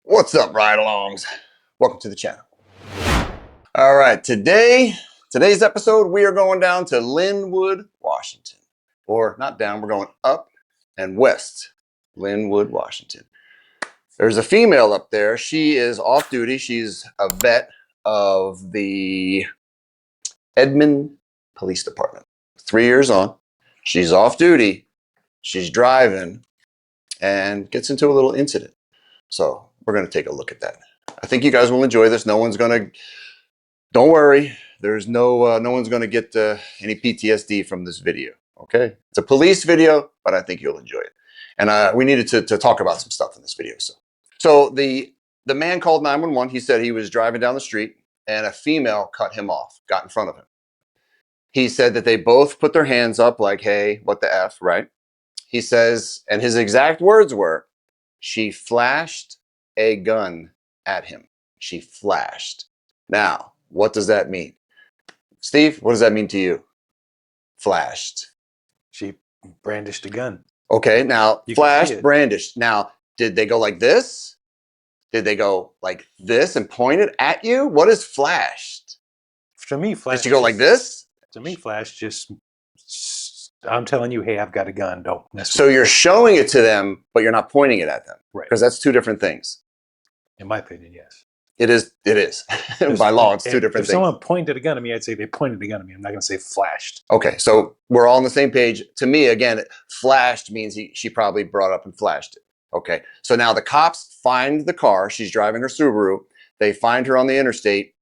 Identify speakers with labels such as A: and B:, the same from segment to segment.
A: What's up, ride-alongs? Welcome to the channel. All right, today's episode, we are going down to Linwood, Washington. Or not down, we're going up and west, Linwood, Washington. There's a female up there. She is off duty. She's a vet of the Edmond Police Department. 3 years on. She's off duty. She's driving and gets into a little incident. So we're going to take a look at that. I think you guys will enjoy this. No one's going to, don't worry. There's no one's going to get any PTSD from this video. Okay. It's a police video, but I think you'll enjoy it. And we needed to talk about some stuff in this video. So the man called 911. He said he was driving down the street and a female cut him off, got in front of him. He said that they both put their hands up like, hey, what the F, right? He says, and his exact words were, she flashed a gun at him. She flashed. Now, what does that mean? Steve, what does that mean to you? Flashed.
B: She brandished a gun.
A: Okay, now, flashed, brandished. Now, did they go like this? Did they go like this and point it at you? What is flashed?
B: To me, flash.
A: Did she go like this?
B: To me, flash just, I'm telling you, hey, I've got a gun. Don't mess with
A: So you're showing it to them, but you're not pointing it at them.
B: Right.
A: Because that's two different things.
B: In my opinion, yes.
A: It is. By law, it's two different things.
B: If someone pointed a gun at me, I'd say they pointed a gun at me. I'm not going to say flashed.
A: Okay, so we're all on the same page. To me, again, flashed means she probably brought up and flashed it. Okay, so now the cops find the car. She's driving her Subaru. They find her on the interstate.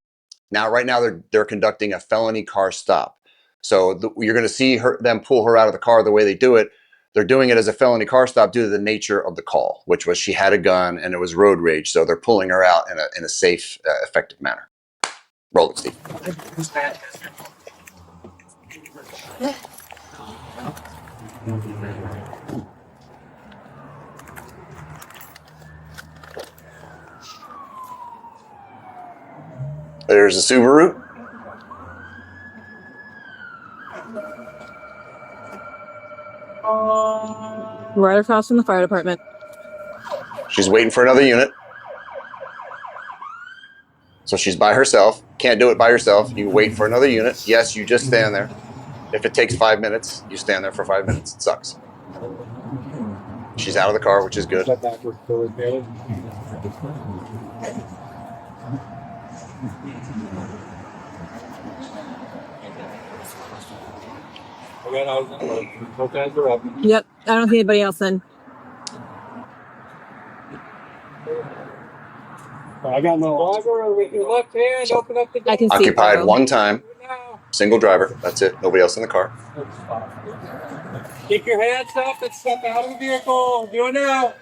A: Now, right now, they're conducting a felony car stop. So you're going to see them pull her out of the car the way they do it. They're doing it as a felony car stop due to the nature of the call, which was she had a gun and it was road rage. So they're pulling her out in a safe, effective manner. Roll it, Steve. There's a Subaru.
C: Right across from the fire department.
A: She's waiting for another unit. So she's by herself. Can't do it by yourself. You wait for another unit. Yes, you just stand there. If it takes 5 minutes, you stand there for 5 minutes. It sucks. She's out of the car, which is good.
C: Yep, I don't see anybody else then.
D: I got no driver with your left hand. Open up the door.
C: I can see
A: Occupied one time. Single driver. That's it. Nobody else in the car.
D: Keep your hands up and step out of the vehicle. Do it now.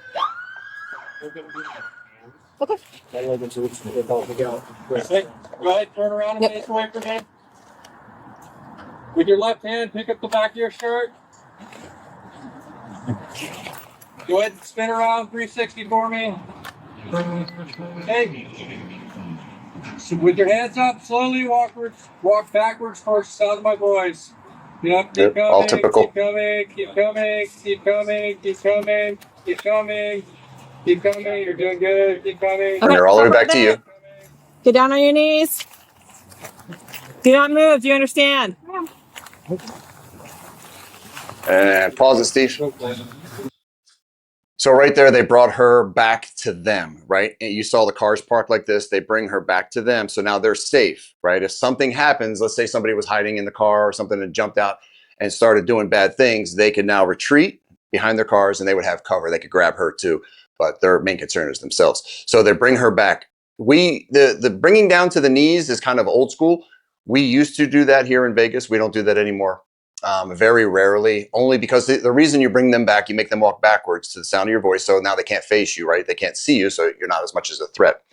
C: Okay.
D: Go ahead, turn around and face away from me. With your left hand, pick up the back of your shirt. Go ahead and spin around 360 for me. Hey. So with your hands up, slowly walk backwards towards the sound of my voice. Yep, keep coming,
A: all typical.
D: keep coming, keep coming, keep coming, keep coming, keep coming, keep coming. You're doing good. Keep coming.
A: And they're all the way back to you.
C: Get down on your knees. Do not move. Do you understand?
A: And pause it, Steve. So right there, they brought her back to them, right? And you saw the cars parked like this. They bring her back to them. So now they're safe, right? If something happens, let's say somebody was hiding in the car or something and jumped out and started doing bad things, they could now retreat behind their cars and they would have cover. They could grab her too, but their main concern is themselves. So they bring her back. The bringing down to the knees is kind of old school. We used to do that here in Vegas. We don't do that anymore. Very rarely, only because the reason you bring them back, you make them walk backwards to the sound of your voice. So now they can't face you, right? They can't see you. So you're not as much as a threat.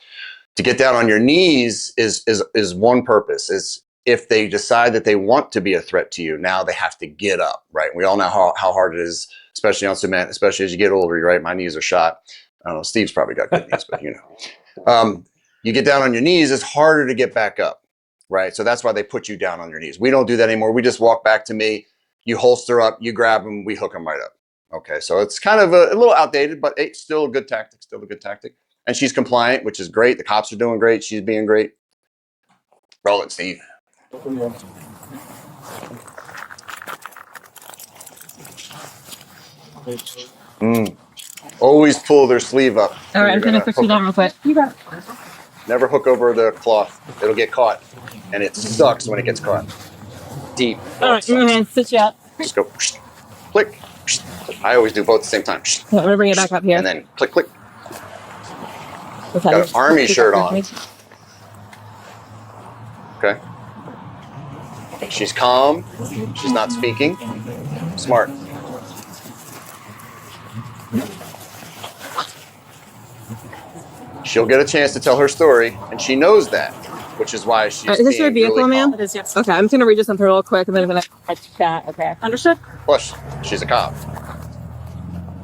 A: To get down on your knees is one purpose, is if they decide that they want to be a threat to you, now they have to get up, right? We all know how hard it is, especially on cement, especially as you get older, right? My knees are shot. I don't know. Steve's probably got good knees, but you know, you get down on your knees, it's harder to get back up. Right. So that's why they put you down on your knees. We don't do that anymore. We just walk back to me. You holster up, you grab them, we hook them right up. Okay. So it's kind of a little outdated, but it's still a good tactic. Still a good tactic. And she's compliant, which is great. The cops are doing great. She's being great. Roll it, Steve. Always pull their sleeve up.
C: All right, I'm gonna fix you down real quick. You got it.
A: Never hook over the cloth. It'll get caught. And it sucks when it gets caught. Deep.
C: All right, move in, sit you up.
A: Just go click. I always do both at the same time.
C: I'm gonna bring it back up here.
A: And then click, click.
C: Okay.
A: Got an army shirt on. Okay. She's calm. She's not speaking. Smart. She'll get a chance to tell her story, and she knows that, which is why she's.
C: Is this your vehicle,
A: really
C: ma'am?
A: calm.
C: It is, yes. Okay, I'm just gonna read you something real quick, and then I'm gonna chat. Okay. Understood.
A: Plus, she's a cop.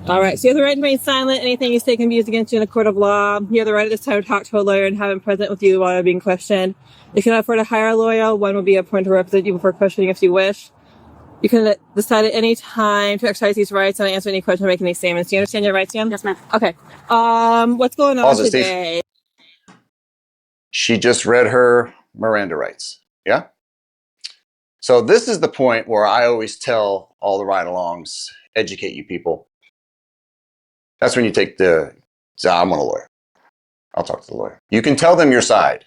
C: All right. So you have the right to remain silent. Anything you say can be used against you in a court of law. You have the right at this time to talk to a lawyer and have him present with you while you're being questioned. You can afford to hire a lawyer. One will be appointed to represent you before questioning if you wish. You can decide at any time to exercise these rights and answer any question or make any statements. Do you understand your rights, ma'am?
E: Yes, ma'am.
C: Okay. What's going on
A: Pause it,
C: today?
A: She just read her Miranda rights. Yeah? So this is the point where I always tell all the ride-alongs, educate you people. That's when you take so I'm a lawyer. I'll talk to the lawyer. You can tell them your side,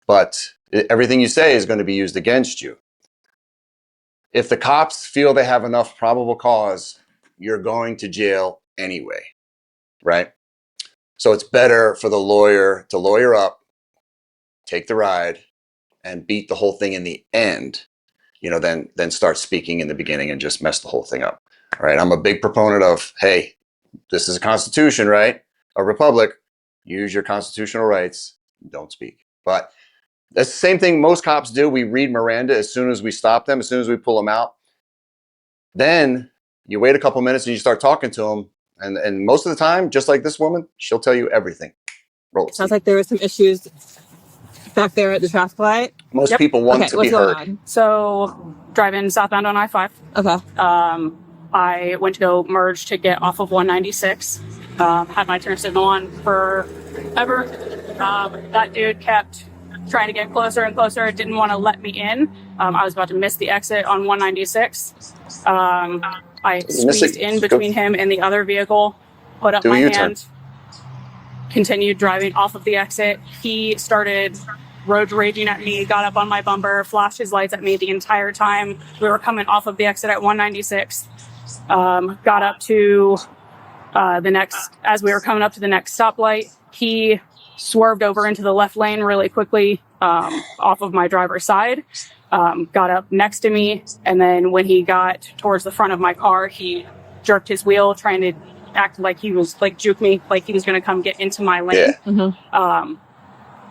A: but everything you say is going to be used against you. If the cops feel they have enough probable cause, you're going to jail anyway, right? So it's better for the lawyer to lawyer up, take the ride, and beat the whole thing in the end, than start speaking in the beginning and just mess the whole thing up, right? I'm a big proponent of, hey, this is a constitution, right? A republic. Use your constitutional rights. Don't speak. But that's the same thing most cops do. We read Miranda as soon as we stop them, as soon as we pull them out. Then you wait a couple minutes and you start talking to them. And most of the time, just like this woman, she'll tell you everything. Roll it.
C: Sounds like there were some issues back there at the traffic light.
A: Most people want to be heard.
C: On?
E: So driving southbound on I-5.
C: Okay.
E: I went to go merge to get off of 196. Had my turn signal on forever. That dude kept trying to get closer and closer. Didn't want to let me in. I was about to miss the exit on 196. I squeezed in between him and the other vehicle, put up my hand, continued driving off of the exit. He started road raging at me, got up on my bumper, flashed his lights at me the entire time. We were coming off of the exit at 196. Got up to as we were coming up to the next stoplight, he swerved over into the left lane really quickly off of my driver's side, got up next to me, and then when he got towards the front of my car, he jerked his wheel, trying to act like he was juke me, like he was going to come get into my lane. Yeah. Mm-hmm.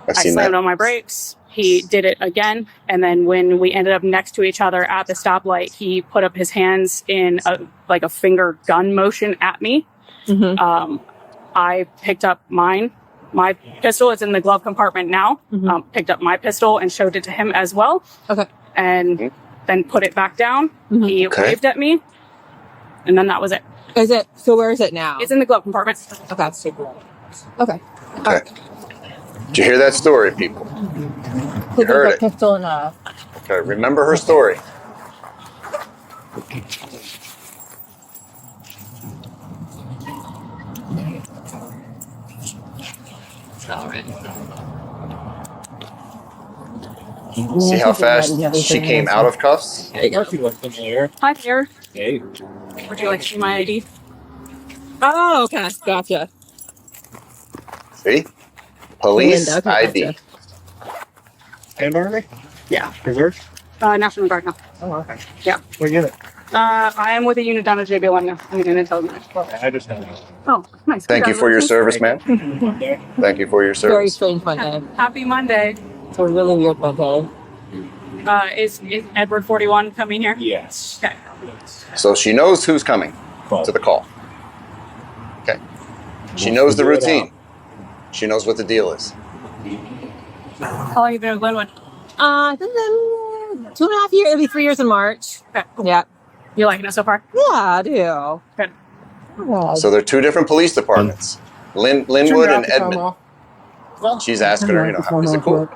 E: I slammed on my brakes. He did it again, and then when we ended up next to each other at the stoplight, he put up his hands in a finger gun motion at me. Mm-hmm. I picked up mine. My pistol is in the glove compartment now. Mm-hmm. Picked up my pistol and showed it to him as well. Okay. And then put it back down. Mm-hmm. He waved at me, and then that was it.
C: So where is it now?
E: It's in the glove compartment.
C: Okay. Okay. All right.
A: Did you hear that story, people? You heard it.
C: Pistol and
A: Okay, remember her story. See how fast she came out of cuffs?
E: Hi there.
B: Hey.
E: Would you like to see my ID?
C: Oh, okay. Gotcha.
A: See? Police
C: Linda, okay,
A: ID.
C: gotcha.
D: And Army?
E: Yeah.
D: Reserve?
E: National Guard now.
D: Oh, okay.
E: Yeah.
D: What unit?
E: I am with a unit down at JB1 now. I'm in intelligence.
D: I just have
E: Oh, nice.
A: Thank you for your service, ma'am. Thank you for your
C: Very
A: service.
C: strange Monday.
E: Happy Monday.
C: It's a really weird Monday.
E: Is Edward 41 coming here?
B: Yes.
E: Okay.
A: So she knows who's coming to the call. Okay. She knows the routine. She knows what the deal is.
E: How long have you been with Glenwood?
C: 2.5 years. It'll be 3 years in March.
E: Okay.
C: Yeah.
E: You liking it so far?
C: Yeah, I do.
E: Good.
C: Yeah.
A: So they're two different police departments. Linwood and Edmond. She's asking her, how is it cool?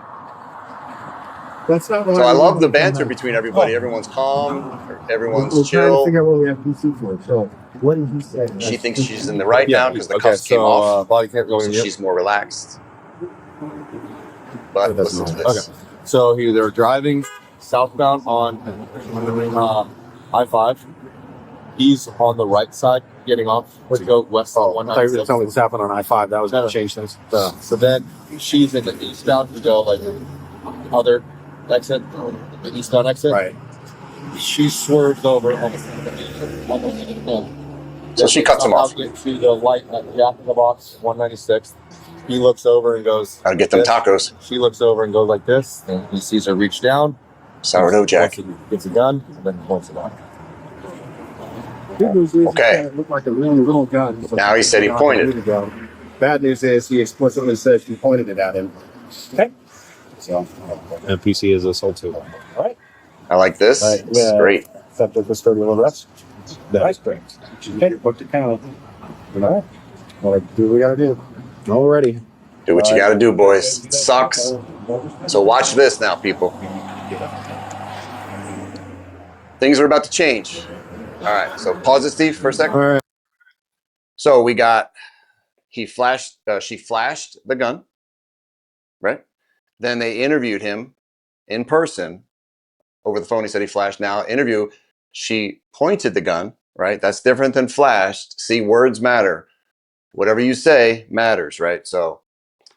F: That's not
A: So I love the banter between everybody. Everyone's calm. Everyone's chill.
F: Figure out what we have PC for. So what did he say?
A: She thinks she's in the right now because the cuffs came off.
F: Body can't go in.
A: So she's more relaxed. But listen to this.
F: Okay. So they were driving southbound on I-5. He's on the right side, getting off to go west on 196.
G: Tell me what's happened on I-5. That was going to change things.
F: So then she's in the eastbound to go like other exit, the eastbound exit.
G: Right.
F: She swerves over.
A: So she cuts him off.
F: Get to the light at Jack in the Box, 196. He looks over and goes,
A: Gotta get them tacos.
F: She looks over and goes like this, and he sees her reach down.
A: Sourdough Jack.
F: Gets a gun, and then points it out.
A: Okay.
G: It looked like a really little gun.
A: Now he said he pointed.
G: Bad news is he explicitly said she pointed it at him. Okay. So, and PC is assault too. All right.
A: I like this.
G: Right.
A: This is great.
G: Subject was 31 arrest. That is correct. Okay. Booked it down. All right. All right. Do what we gotta do. Already.
A: Do what you gotta do, boys. It sucks. So watch this now, people. Things are about to change. All right. So pause it, Steve, for a second.
G: All right.
A: So we got, she flashed the gun, right? Then they interviewed him in person. Over the phone, he said he flashed. Now, interview, she pointed the gun, right? That's different than flashed. See, words matter. Whatever you say matters, right? So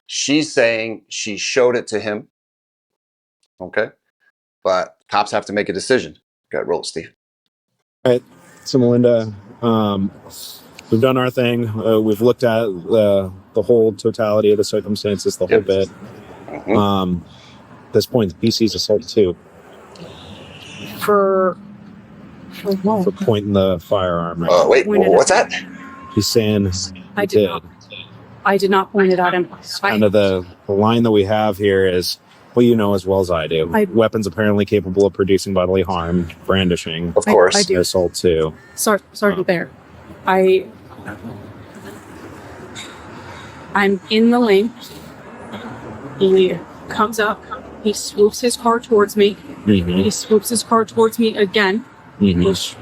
A: she's saying she showed it to him. Okay. But cops have to make a decision. Got to roll, Steve.
G: All right. So, Melinda, we've done our thing. We've looked at the whole totality of the circumstances, the whole bit.
A: Mhm.
G: At this point, the PC's assault too.
E: For
G: pointing the firearm. Right?
A: Wait, what's that?
G: He's saying
E: I did not. I did not point it at him.
G: Kind of the line that we have here is, well, you know as well as I do. Weapons apparently capable of producing bodily harm, brandishing.
A: Of course.
E: I do.
G: Assault too.
E: Sergeant Bear. I'm in the lane. He comes up. He swoops his car towards me.
G: Mm-hmm.
E: He swoops his car towards me again,
G: Mm-hmm.
E: which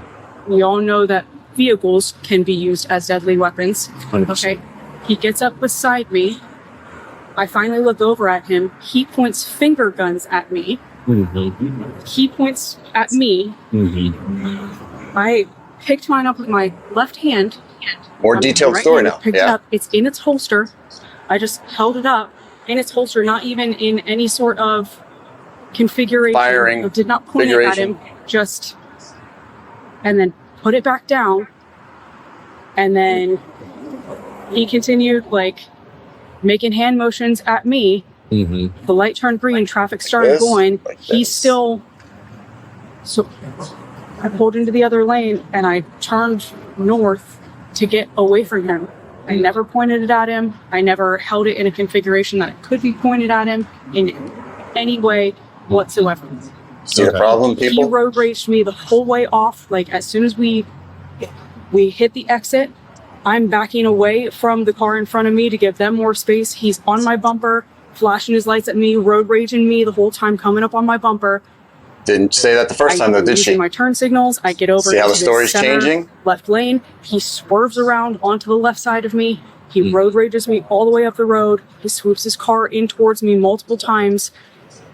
E: we all know that vehicles can be used as deadly weapons.
G: 100%.
E: Okay. He gets up beside me. I finally look over at him. He points finger guns at me.
G: Mm-hmm.
E: He points at me.
G: Mm-hmm.
E: I picked mine up with my left hand.
A: More detailed story now.
E: Picked it up. It's in its holster. I just held it up in its holster, not even in any sort of configuration.
A: Firing.
E: I did not point it at him. Just, and then put it back down. And then he continued making hand motions at me.
G: Mm-hmm.
E: The light turned green. Traffic started going. He's still. So I pulled into the other lane and I turned north to get away from him. I never pointed it at him. I never held it in a configuration that it could be pointed at him in any way whatsoever.
A: See the problem, people?
E: He road raged me the whole way off. As soon as we hit the exit, I'm backing away from the car in front of me to give them more space. He's on my bumper, flashing his lights at me, road raging me the whole time, coming up on my bumper.
A: Didn't say that the first time, though, did she?
E: Using my turn signals, I get over.
A: See how the
E: into
A: story's
E: center
A: changing?
E: Left lane. He swerves around onto the left side of me. He road rages me all the way up the road. He swoops his car in towards me multiple times.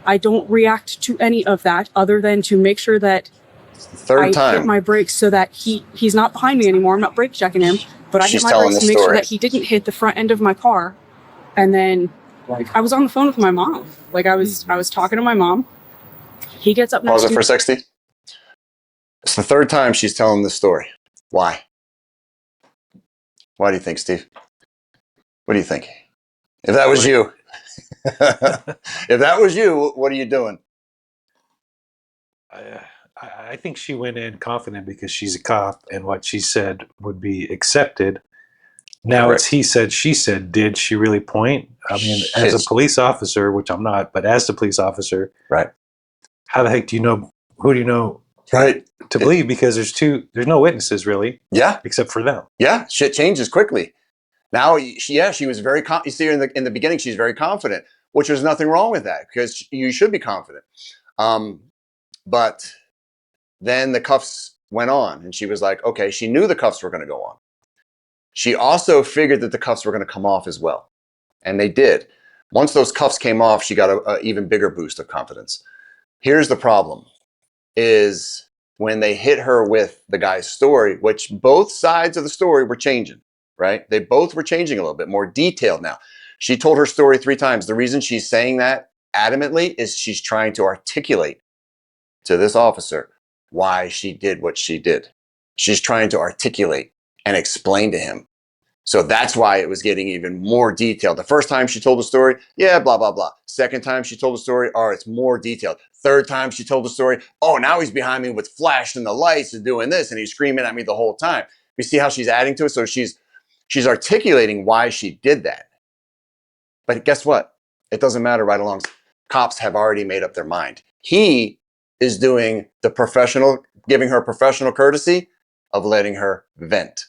E: I don't react to any of that other than to make sure that
A: Third
E: I
A: time.
E: hit my brakes so that he's not behind me anymore. I'm not brake checking him, but I
A: She's
E: hit my
A: telling
E: brakes
A: the
E: to make sure
A: story.
E: that he didn't hit the front end of my car. And then I was on the phone with my mom. I was talking to my mom. He gets up next
A: Pause
E: to
A: it
E: me.
A: for a sec, Steve. It's the third time she's telling this story. Why? Why do you think, Steve? What do you think? If that was you, if that was you, what are you doing?
B: I think she went in confident because she's a cop and what she said would be accepted. Now
A: Correct.
B: it's he said, she said. Did she really point? I mean, as a police officer, which I'm not, but as the police officer,
A: Right.
B: how the heck do you know? Who do you know
A: Right.
B: to believe? Because there's no witnesses really,
A: Yeah.
B: except for them.
A: Yeah. Shit changes quickly. Now, she was very, you see her in the beginning, she's very confident, which there's nothing wrong with that because you should be confident. But then the cuffs went on and she was like, okay, she knew the cuffs were going to go on. She also figured that the cuffs were going to come off as well. And they did. Once those cuffs came off, she got an even bigger boost of confidence. Here's the problem is when they hit her with the guy's story, which both sides of the story were changing, right? They both were changing a little bit more detailed now. She told her story 3 times. The reason she's saying that adamantly is she's trying to articulate to this officer why she did what she did. She's trying to articulate and explain to him. So that's why it was getting even more detailed. The first time she told the story, yeah, blah, blah, blah. Second time she told the story, oh, it's more detailed. Third time she told the story, oh, now he's behind me with flashing the lights and doing this, and he's screaming at me the whole time. You see how she's adding to it? So she's articulating why she did that. But guess what? It doesn't matter right along. Cops have already made up their mind. He is doing the professional, giving her professional courtesy of letting her vent.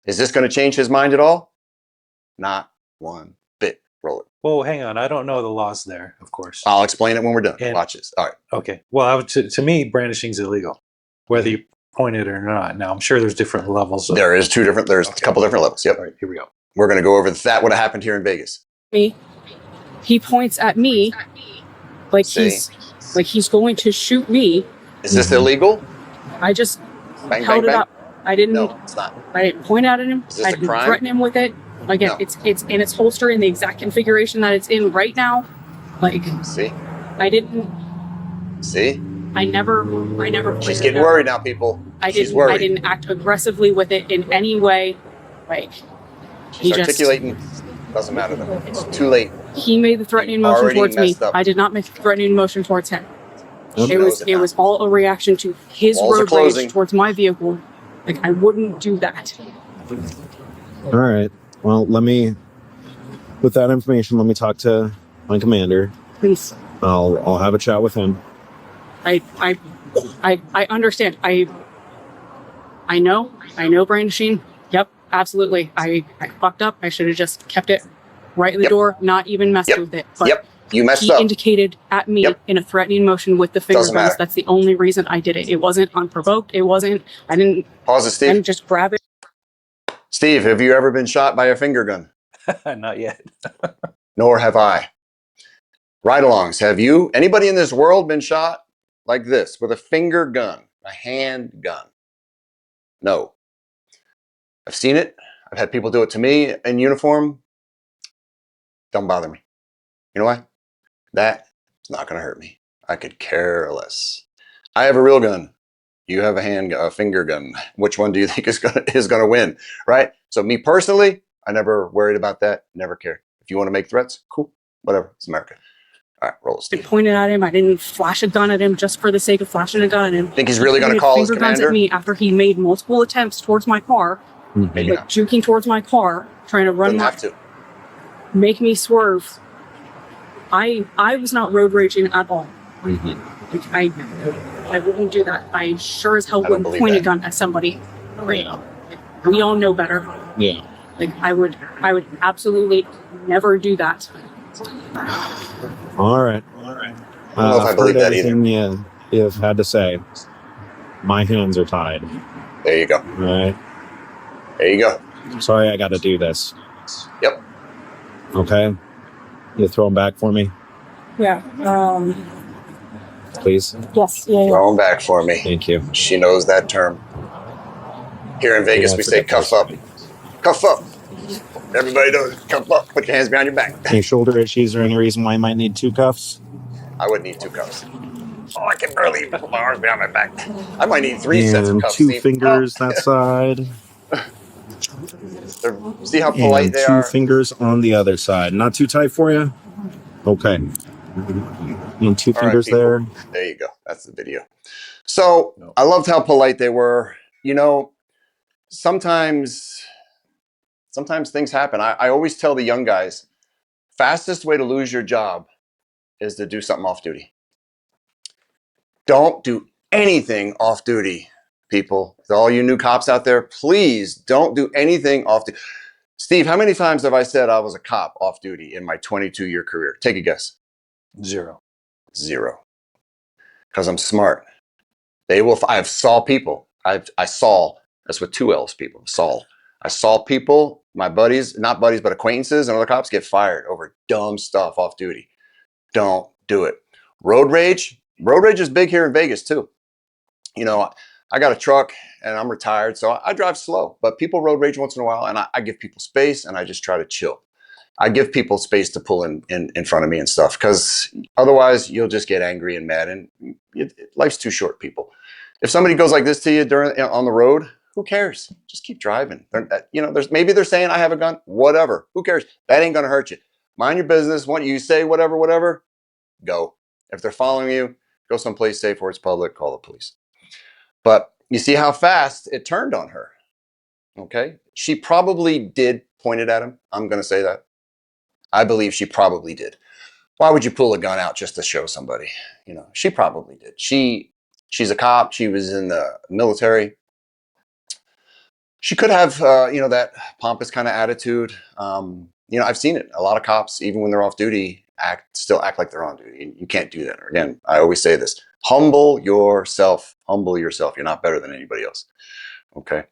A: Is this going to change his mind at all? Not one bit. Roll it.
B: Well, hang on. I don't know the laws there, of course.
A: I'll explain it when we're done.
B: And-
A: Watch this. All right.
B: Okay. Well, to me, brandishing is illegal, whether you point it or not. Now, I'm sure there's different levels.
A: There's a couple different levels. Yep.
B: All right, here we go.
A: We're going to go over that. What happened here in Vegas?
E: He points at me like he's going to shoot me.
A: Is this illegal?
E: I just
A: Bang,
E: held
A: bang,
E: it
A: bang.
E: up. I didn't.
A: No, it's not.
E: I didn't point out at him.
A: Is this
E: I
A: a
E: didn't
A: crime?
E: threaten him with it. Again,
A: No.
E: it's in its holster in the exact configuration that it's in right now. Like,
A: See?
E: I didn't.
A: See?
E: I never.
A: She's getting worried now, people. She's worried.
E: I didn't act aggressively with it in any way. Like,
A: She's articulating. Doesn't matter though. It's too late.
E: He made the threatening
A: He
E: motion
A: already
E: towards me.
A: messed up.
E: I did not make the threatening motion towards him.
A: She
E: It
A: knows
E: was
A: now.
E: all a reaction to his
A: Walls are
E: road
A: closing.
E: rage towards my vehicle. Like, I wouldn't do that.
G: All right. Well, with that information, let me talk to my commander.
E: Please.
G: I'll have a chat with him.
E: I understand. I know brandishing. Yep, absolutely. I fucked up. I should have just kept it right in the door, not even messed with it. But
A: you messed
E: he
A: up.
E: indicated at me in a threatening motion with the finger
A: Doesn't
E: guns.
A: matter.
E: That's the only reason I did it. It wasn't unprovoked. I didn't
A: Pause it, Steve.
E: just grab it.
A: Steve, have you ever been shot by a finger gun?
B: Not yet.
A: Nor have I. Ride-alongs, have you? Anybody in this world been shot like this with a finger gun, a hand gun? No. I've seen it. I've had people do it to me in uniform. Don't bother me. You know why? That's not going to hurt me. I could care less. I have a real gun. You have a finger gun. Which one do you think is gonna win? Right? So me personally, I never worried about that. Never cared. If you want to make threats, cool. Whatever. It's America. All right, roll it,
E: I
A: Steve.
E: pointed at him. I didn't flash a gun at him just for the sake of flashing a gun at him.
A: Think he's really going to
E: He
A: call
E: pointed
A: his
E: finger guns
A: commander?
E: at me after he made multiple attempts towards my car,
A: Maybe
E: like
A: not.
E: juking towards my car, trying to run
A: Doesn't
E: my,
A: have to.
E: make me swerve. I was not road raging at all. Like, I wouldn't do that. I sure as hell
A: I don't
E: wouldn't
A: believe
E: point a
A: that.
E: gun at somebody. We all know better.
G: Yeah.
E: Like, I would absolutely never do that.
G: All right.
A: I don't know if I
G: I've
A: believe
G: heard
A: that either.
G: everything you've had to say. My hands are tied.
A: There you go.
G: All right.
A: There you go.
G: Sorry, I got to do this.
A: Yep.
G: Okay. You throw them back for me,
E: Yeah.
G: please.
E: Yes. Yeah.
A: Throw him back for me.
G: Thank you.
A: She knows that term. Here in Vegas,
G: Yeah,
A: we
G: it's
A: say
G: a
A: cuff up. Cuff up. Everybody knows cuff up. Put your hands behind your back.
G: Any shoulder issues or any reason why I might need 2 cuffs?
A: I would need 2 cuffs. Oh, I can barely put my arms behind my back. I might need 3 sets of
G: And
A: cuffs.
G: 2
A: Steve.
G: fingers that side.
A: See how polite
G: And
A: they
G: 2
A: are?
G: fingers on the other side. Not too tight for you? Okay. And 2
A: All right,
G: fingers
A: people.
G: there.
A: There you go. That's the video. So I loved how polite they were. You know, sometimes things happen. I always tell the young guys, fastest way to lose your job is to do something off duty. Don't do anything off duty, people. To all you new cops out there, please don't do anything off duty. Steve, how many times have I said I was a cop off duty in my 22-year career? Take a guess.
B: 0.
A: 0. Because I'm smart. I've saw people. I saw, that's with 2 L's, people. I saw people, my buddies, not buddies, but acquaintances and other cops get fired over dumb stuff off duty. Don't do it. Road rage is big here in Vegas too. You know, I got a truck and I'm retired, so I drive slow, but people road rage once in a while, and I give people space and I just try to chill. I give people space to pull in front of me and stuff, because otherwise you'll just get angry and mad, and life's too short, people. If somebody goes like this to you on the road, who cares? Just keep driving. Maybe they're saying I have a gun, whatever. Who cares? That ain't gonna hurt you. Mind your business. What you say, whatever, go. If they're following you, go someplace safe where it's public, call the police. But you see how fast it turned on her. Okay? She probably did point it at him. I'm gonna say that. I believe she probably did. Why would you pull a gun out just to show somebody? She probably did. She's a cop. She was in the military. She could have, that pompous kind of attitude. I've seen it. A lot of cops, even when they're off duty, still act like they're on duty. You can't do that. Again, I always say this: humble yourself. Humble yourself. You're not better than anybody else. Okay.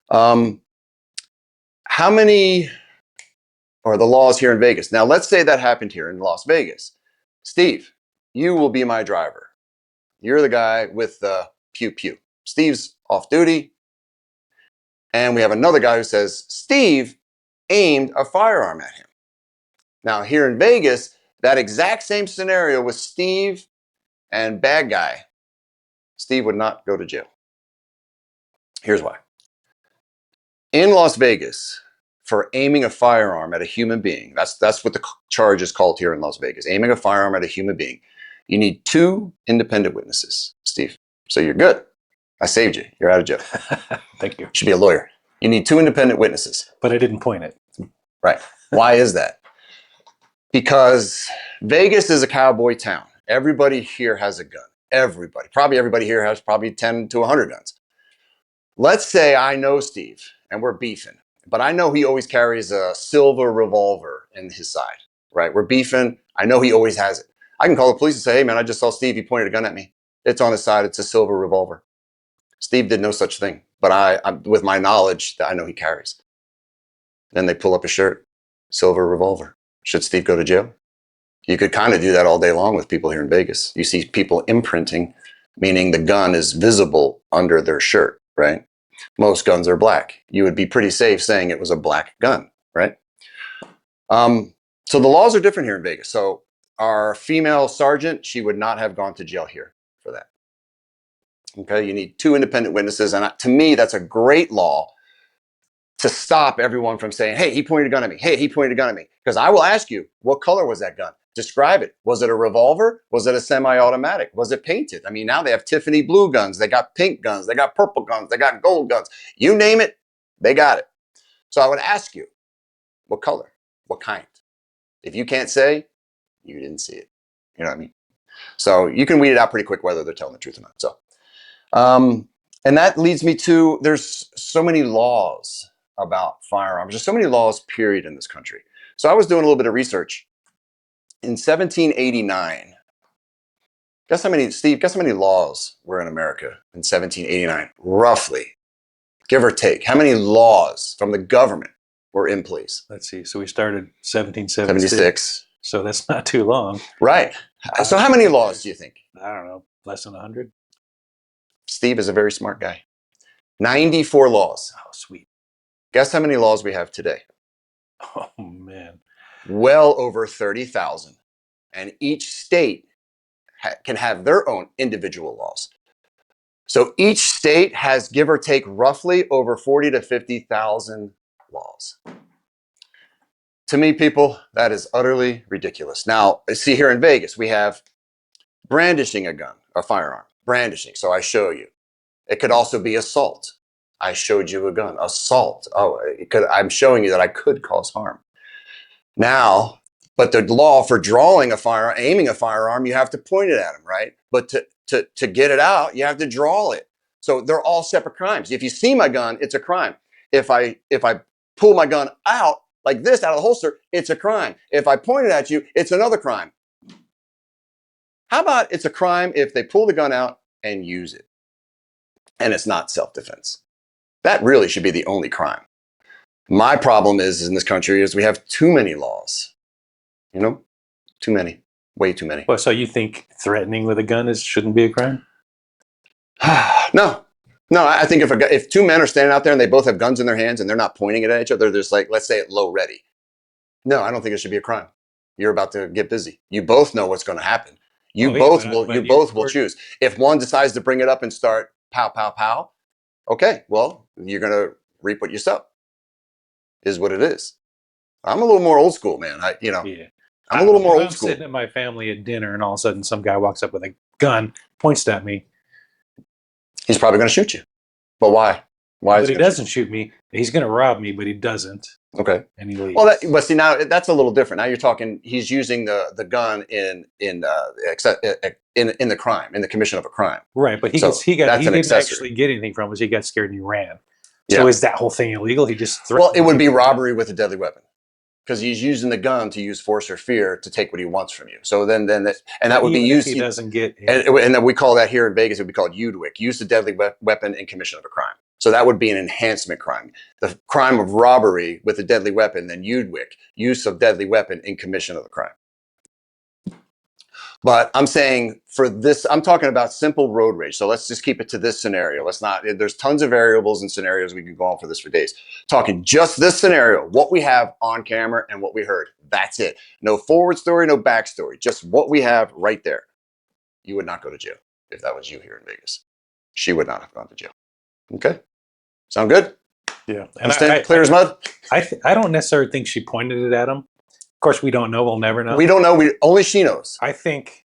A: How many are the laws here in Vegas? Now, let's say that happened here in Las Vegas. Steve, you will be my driver. You're the guy with the pew pew. Steve's off duty. And we have another guy who says, Steve aimed a firearm at him. Now, here in Vegas, that exact same scenario with Steve and bad guy, Steve would not go to jail. Here's why. In Las Vegas, for aiming a firearm at a human being, that's what the charge is called here in Las Vegas, aiming a firearm at a human being, you need 2 independent witnesses, Steve. So you're good. I saved you. You're out of jail.
B: Thank you.
A: You should be a lawyer. You need 2 independent witnesses.
B: But I didn't point it.
A: Right. Why is that? Because Vegas is a cowboy town. Everybody here has a gun. Everybody. Probably everybody here has probably 10 to 100 guns. Let's say I know Steve and we're beefing, but I know he always carries a silver revolver in his side, right? We're beefing. I know he always has it. I can call the police and say, hey man, I just saw Steve. He pointed a gun at me. It's on his side. It's a silver revolver. Steve did no such thing, but I'm with my knowledge that I know he carries. Then they pull up his shirt, silver revolver. Should Steve go to jail? You could kind of do that all day long with people here in Vegas. You see people imprinting, meaning the gun is visible under their shirt, right? Most guns are black. You would be pretty safe saying it was a black gun, right? So the laws are different here in Vegas. So our female sergeant, she would not have gone to jail here for that. Okay, you need 2 independent witnesses. And to me, that's a great law to stop everyone from saying, hey, he pointed a gun at me. Hey, he pointed a gun at me. Because I will ask you, what color was that gun? Describe it. Was it a revolver? Was it a semi-automatic? Was it painted? I mean, now they have Tiffany blue guns. They got pink guns. They got purple guns. They got gold guns. You name it, they got it. So I would ask you, what color? What kind? If you can't say, you didn't see it. You know what I mean? So you can weed it out pretty quick whether they're telling the truth or not. So, and that leads me to, there's so many laws about firearms. There's so many laws, period, in this country. So I was doing a little bit of research. In 1789, guess how many laws were in America in 1789? Roughly, give or take. How many laws from the government were in place?
B: Let's see. So we started 1776.
A: 76.
B: So that's not too long.
A: Right. So how many laws do you think?
B: I don't know. Less than 100?
A: Steve is a very smart guy. 94 laws.
B: Oh, sweet.
A: Guess how many laws we have today?
B: Oh, man.
A: Well over 30,000. And each state can have their own individual laws. So each state has, give or take, roughly over 40 to 50,000 laws. To me, people, that is utterly ridiculous. Now, see here in Vegas, we have brandishing a gun, a firearm, brandishing. So I show you. It could also be assault. I showed you a gun, assault. Oh, I'm showing you that I could cause harm. Now, but the law for drawing a firearm, aiming a firearm, you have to point it at him, right? But to get it out, you have to draw it. So they're all separate crimes. If you see my gun, it's a crime. If I pull my gun out like this out of the holster, it's a crime. If I point it at you, it's another crime. How about it's a crime if they pull the gun out and use it and it's not self-defense? That really should be the only crime. My problem is in this country is we have too many laws. You know, too many, way too many.
B: Well, so you think threatening with a gun shouldn't be a crime?
A: No, I think if two men are standing out there and they both have guns in their hands and they're not pointing it at each other, they're just like, let's say at low ready. No, I don't think it should be a crime. You're about to get busy. You both know what's going to happen. You both will choose. If one decides to bring it up and start pow, pow, pow, okay, well, you're going to reap what you sow. Is what it is. I'm a little more old school, man. I'm a little more old school.
B: I'm sitting at my family at dinner and all of a sudden some guy walks up with a gun, points at me.
A: He's probably going to shoot you. But why?
B: But he doesn't shoot me. He's going to rob me, but he doesn't.
A: Okay.
B: And he leaves.
A: Well, but see, now that's a little different. Now you're talking. He's using the gun in the crime, in the commission of a crime.
B: Right, but he didn't actually get anything from us. He got scared and he ran. So is that whole thing illegal? He just threatened.
A: Well, it would be robbery with a deadly weapon because he's using the gun to use force or fear to take what he wants from you. So then that would be used.
B: He doesn't get,
A: and then we call that here in Vegas. It would be called UDWIC, use a deadly weapon in commission of a crime. So that would be an enhancement crime. The crime of robbery with a deadly weapon, then UDWIC, use of deadly weapon in commission of the crime. But I'm saying for this, I'm talking about simple road rage. So let's just keep it to this scenario. There's tons of variables and scenarios we can go on for this for days. Talking just this scenario, what we have on camera and what we heard. That's it. No forward story, no backstory. Just what we have right there. You would not go to jail if that was you here in Vegas. She would not have gone to jail. Okay? Sound good?
B: Yeah.
A: And clear as mud?
B: I don't necessarily think she pointed it at him. Of course, we don't know. We'll never know.
A: We don't know. Only she knows.
B: I think,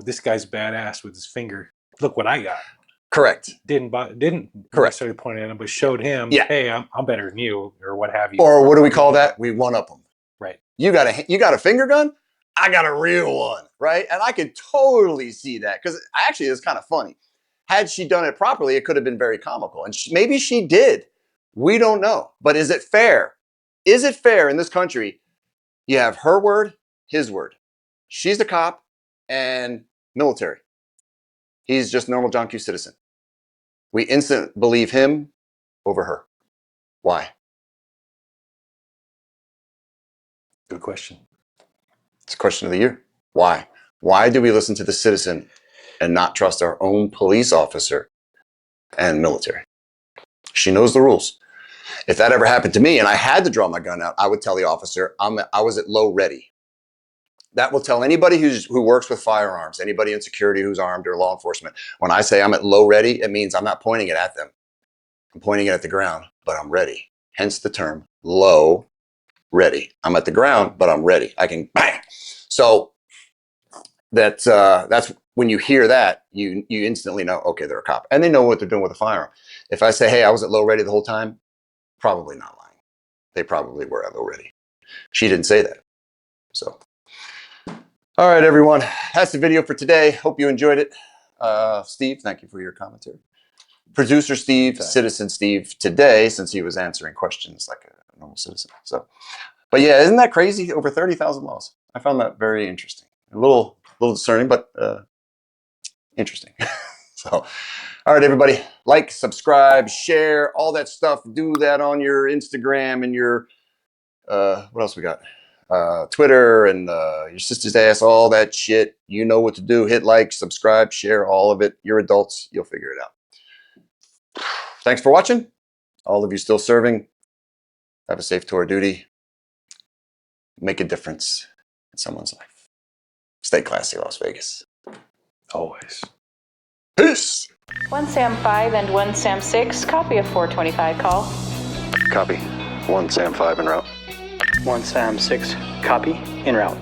B: this guy's badass with his finger. Look what I got.
A: Correct.
B: Didn't necessarily point at him, but showed him, hey, I'm better than you, or what have you.
A: Or what do we call that? We one up them.
B: Right.
A: You got a finger gun? I got a real one, right? And I could totally see that because actually it's kind of funny. Had she done it properly, it could have been very comical. And maybe she did. We don't know. But is it fair? Is it fair in this country? You have her word, his word. She's the cop and military. He's just normal John Q. citizen. We instantly believe him over her. Why?
B: Good question.
A: It's a question of the year. Why? Why do we listen to the citizen and not trust our own police officer and military? She knows the rules. If that ever happened to me and I had to draw my gun out, I would tell the officer I was at low ready. That will tell anybody who works with firearms, anybody in security who's armed or law enforcement. When I say I'm at low ready, it means I'm not pointing it at them. I'm pointing it at the ground, but I'm ready. Hence the term low ready. I'm at the ground, but I'm ready. I can bang. So that's when you hear that, you instantly know, okay, they're a cop. And they know what they're doing with a firearm. If I say, hey, I was at low ready the whole time, probably not lying. They probably were at low ready. She didn't say that. So, all right, everyone. That's the video for today. Hope you enjoyed it. Steve, thank you for your commentary. Producer Steve, Citizen Steve today, since he was answering questions like a normal citizen. So, but yeah, isn't that crazy? Over 30,000 laws. I found that very interesting. A little discerning, but interesting. So, all right, everybody, like, subscribe, share, all that stuff. Do that on your Instagram and your, what else we got? Twitter and your sister's ass, all that shit. You know what to do. Hit like, subscribe, share, all of it. You're adults. You'll figure it out. Thanks for watching. All of you still serving. Have a safe tour of duty. Make a difference in someone's life. Stay classy, Las Vegas.
B: Always.
A: Peace.
H: 1 Sam 5 and 1 Sam 6, copy of 425 call.
A: Copy. 1 Sam 5 en route.
I: 1 Sam 6, copy, en route.